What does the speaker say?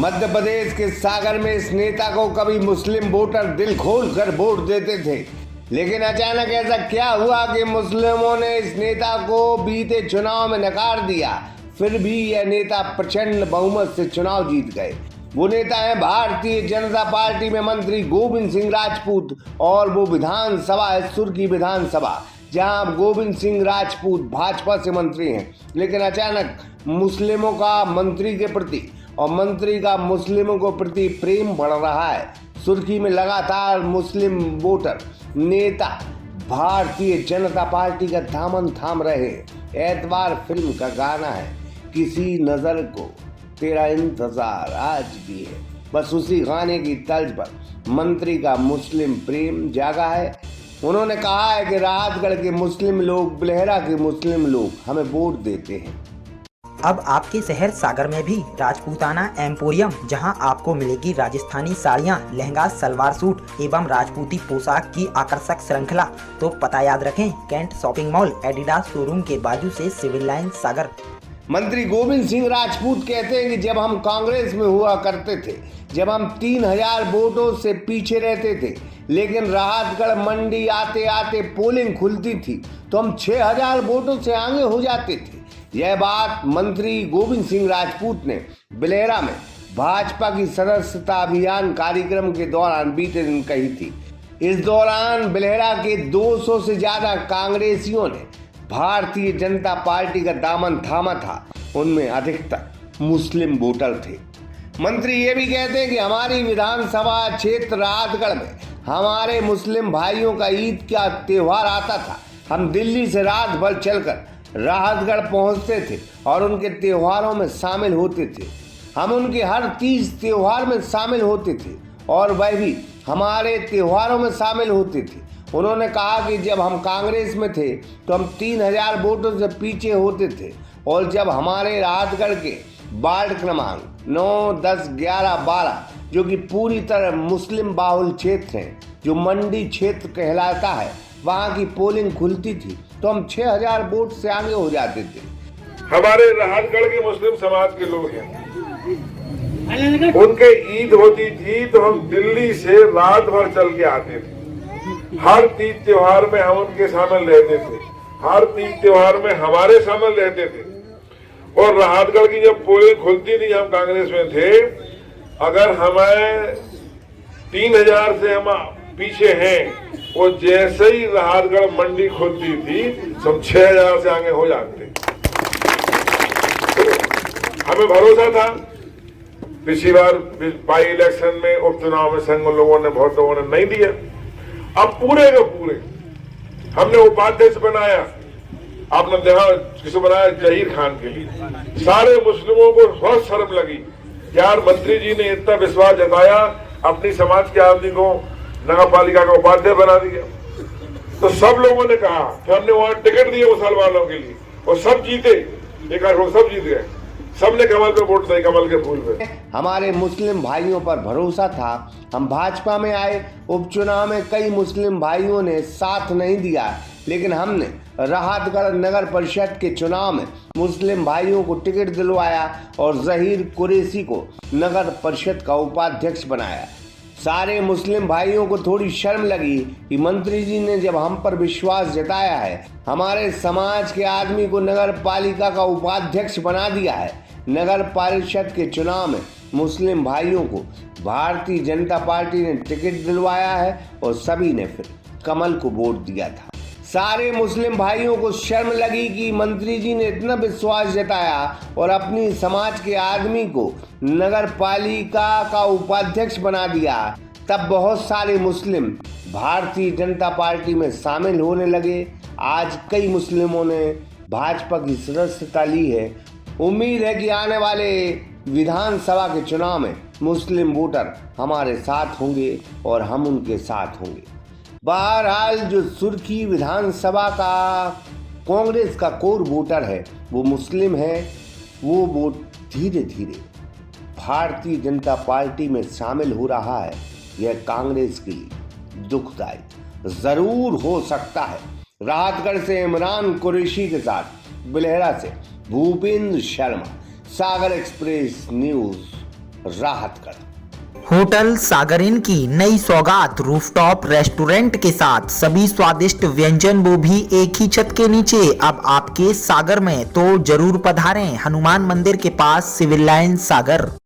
मध्य प्रदेश के सागर में इस नेता को कभी मुस्लिम वोटर दिल खोल कर वोट देते थे, लेकिन अचानक ऐसा क्या हुआ कि मुस्लिमों ने इस नेता को बीते चुनाव में नकार दिया। फिर भी यह नेता प्रचंड बहुमत से चुनाव जीत गए। वो नेता है भारतीय जनता पार्टी में मंत्री गोविंद सिंह राजपूत, और वो विधानसभा है सुर्खी विधानसभा, जहां गोविंद सिंह राजपूत भाजपा से मंत्री हैं। लेकिन अचानक मुस्लिमों का मंत्री के प्रति और मंत्री का मुस्लिमों के प्रति प्रेम बढ़ रहा है। सुर्खी में लगातार मुस्लिम वोटर नेता भारतीय जनता पार्टी का दामन थाम रहे। एतवार फिल्म का गाना है, किसी नजर को तेरा इंतजार आज भी है। बस उसी गाने की तर्ज पर मंत्री का मुस्लिम प्रेम जागा है। उन्होंने कहा है कि राहतगढ़ के मुस्लिम लोग, बिलहरा के मुस्लिम लोग हमें वोट देते हैं। अब आपके शहर सागर में भी राजपूताना एम्पोरियम, जहां आपको मिलेगी राजस्थानी साड़ियां, लहंगा, सलवार सूट एवं राजपूती पोशाक की आकर्षक श्रृंखला। तो पता याद रखें, cantt shopping mall, Adidas showroom के बाजू से सिविल लाइन सागर। मंत्री गोविंद सिंह राजपूत कहते हैं कि जब हम कांग्रेस में हुआ करते थे, जब हम 3000 वोटों से पीछे रहते थे, लेकिन राहतगढ़ मंडी आते आते पोलिंग खुलती थी तो हम 6000 वोटों से आगे हो जाते थे। यह बात मंत्री गोविंद सिंह राजपूत ने बिलहरा में भाजपा की सदस्यता अभियान कार्यक्रम के दौरान बीते दिन कही थी। इस दौरान बिलहरा के 200 से ज्यादा कांग्रेसियों ने भारतीय जनता पार्टी का दामन थामा था। उनमें अधिकतर मुस्लिम वोटर थे। मंत्री ये भी कहते हैं कि हमारी विधानसभा क्षेत्र राहतगढ़ में हमारे मुस्लिम भाइयों का ईद का त्योहार आता था। हम दिल्ली से रात भर चलकर राहतगढ़ पहुंचते थे और उनके त्योहारों में शामिल होते थे। हम उनके हर 30 त्योहार में शामिल होते थे और वह भी हमारे त्योहारों में शामिल होते थे। उन्होंने कहा कि जब हम कांग्रेस में थे तो हम 3000 वोटों से पीछे होते थे, और जब हमारे राहतगढ़ के वार्ड क्रमांक 9, 10, 11, 12 जो कि पूरी तरह मुस्लिम बाहुल क्षेत्र हैं, जो मंडी क्षेत्र कहलाता है, वहाँ की पोलिंग खुलती थी तो हम 6000 वोट से आगे हो जाते थे। हमारे राहतगढ़ के मुस्लिम समाज के लोग हैं, उनके ईद होती थी तो हम दिल्ली से रात भर चल के आते थे। हर तीज त्योहार में हम उनके शामिल रहते थे, हर तीज त्योहार में हमारे शामिल रहते थे। और राहतगढ़ की जब पोलिंग खुलती थी, हम कांग्रेस में थे, अगर हमें 3000 से हम पीछे हैं, वो जैसे ही राहतगढ़ मंडी खुलती थी सब 6000 से आगे हो जाते। हमें भरोसा था। पिछली बार बाई इलेक्शन में, उपचुनाव में संघ लोगों ने नहीं दिया। अब पूरे के पूरे हमने उपाध्यक्ष बनाया। आपने देखा किसको बनाया? जहीर खान के लिए। सारे मुस्लिमों को बहुत शर्म लगी, यार मंत्री जी ने इतना विश्वास जताया, अपनी समाज के आदमी को नगर पालिका का उपाध्यक्ष बना दिया। तो सब लोगों ने कहा, फिर हमने वहां टिकट दिए मुसलमानों के लिए, और सब जीते। एक सब जीत गए, सबने कमल पे वोट दिए, कमल के फूल पे। हमारे मुस्लिम भाइयों पर भरोसा था। हम भाजपा में आए, उपचुनाव में कई मुस्लिम भाइयों ने साथ नहीं दिया, लेकिन हमने राहतगढ़ नगर परिषद के चुनाव में मुस्लिम भाइयों को टिकट दिलवाया और जहीर कुरैशी को नगर परिषद का उपाध्यक्ष बनाया। सारे मुस्लिम भाइयों को थोड़ी शर्म लगी कि मंत्री जी ने जब हम पर विश्वास जताया है, हमारे समाज के आदमी को नगर पालिका का उपाध्यक्ष बना दिया है। नगर परिषद के चुनाव में मुस्लिम भाइयों को भारतीय जनता पार्टी ने टिकट दिलवाया है और सभी ने फिर कमल को वोट दिया था। सारे मुस्लिम भाइयों को शर्म लगी कि मंत्री जी ने इतना विश्वास जताया और अपनी समाज के आदमी को नगर पालिका का उपाध्यक्ष बना दिया। तब बहुत सारे मुस्लिम भारतीय जनता पार्टी में शामिल होने लगे। आज कई मुस्लिमों ने भाजपा की सदस्यता ली है। उम्मीद है कि आने वाले विधानसभा के चुनाव में मुस्लिम वोटर हमारे साथ होंगे और हम उनके साथ होंगे। बहरहाल जो सुर्खी विधानसभा का कांग्रेस का कोर वोटर है, वो मुस्लिम है। वो वोट धीरे धीरे भारतीय जनता पार्टी में शामिल हो रहा है। यह कांग्रेस के लिए दुखदायी जरूर हो सकता है। राहतगढ़ से इमरान कुरैशी के साथ बिलहरा से भूपेंद्र शर्मा, सागर एक्सप्रेस न्यूज। राहतगढ़। होटल सागर इन की नई सौगात रूफटॉप रेस्टोरेंट के साथ सभी स्वादिष्ट व्यंजन वो भी एक ही छत के नीचे अब आपके सागर में, तो जरूर पधारें हनुमान मंदिर के पास सिविल लाइन सागर।